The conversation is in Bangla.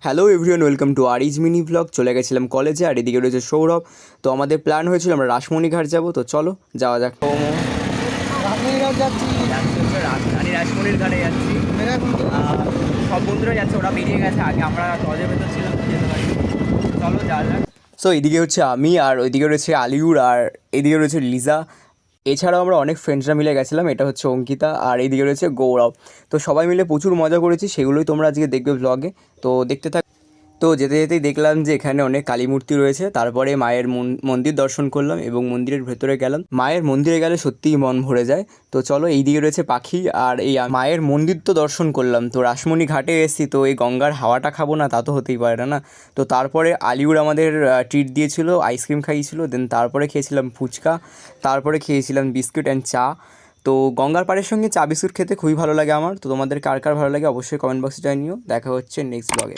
Hello everyone, welcome to Ariz mini blog. চলে গেছিলাম কলেজে, আর এদিকে রয়েছে সৌরভ। তো আমাদের প্ল্যান হয়েছিল আমরা রাসমণিঘাট যাবো, তো চলো যাওয়া যাক। রাসমণিঘাট যাচ্ছি, রাজধানী রাসমণির ঘাটে যাচ্ছি। সব বন্ধুরা যাচ্ছে, ওরা বেরিয়ে গেছে আগে, আমরা কলেজের ভেতর ছিলাম, যেতে পারি। চলো যাওয়া যাক। সো এদিকে হচ্ছে আমি, আর ওইদিকে রয়েছে আলিউর, আর এদিকে রয়েছে লিজা। এছাড়াও আমরা অনেক ফ্রেন্ডসরা মিলে গেছিলাম। এটা হচ্ছে অঙ্কিতা, আর এইদিকে রয়েছে গৌরব। তো সবাই মিলে প্রচুর মজা করেছি, সেগুলোই তোমরা আজকে দেখবে ব্লগে। তো দেখতে থাক। তো যেতে যেতেই দেখলাম যে এখানে অনেক কালী মূর্তি রয়েছে। তারপরে মায়ের মন্দির দর্শন করলাম এবং মন্দিরের ভেতরে গেলাম। মায়ের মন্দিরে গেলে সত্যিই মন ভরে যায়। তো চলো, এই দিকে রয়েছে পাখি, আর এই মায়ের মন্দির তো দর্শন করলাম। তো রাসমণি ঘাটে এসেছি, তো এই গঙ্গার হাওয়াটা খাবো না তা তো হতেই পারে না। তো তারপরে আলিউর আমাদের ট্রিট দিয়েছিল, আইসক্রিম খাইয়েছিল। দেন তারপরে খেয়েছিলাম ফুচকা, তারপরে খেয়েছিলাম বিস্কুট অ্যান্ড চা। তো গঙ্গার পাড়ের সঙ্গে চা বিস্কুট খেতে খুবই ভালো লাগে আমার। তো তোমাদের কার কার ভালো লাগে অবশ্যই কমেন্ট বক্সে জানিও। দেখা হচ্ছে নেক্সট ব্লগে।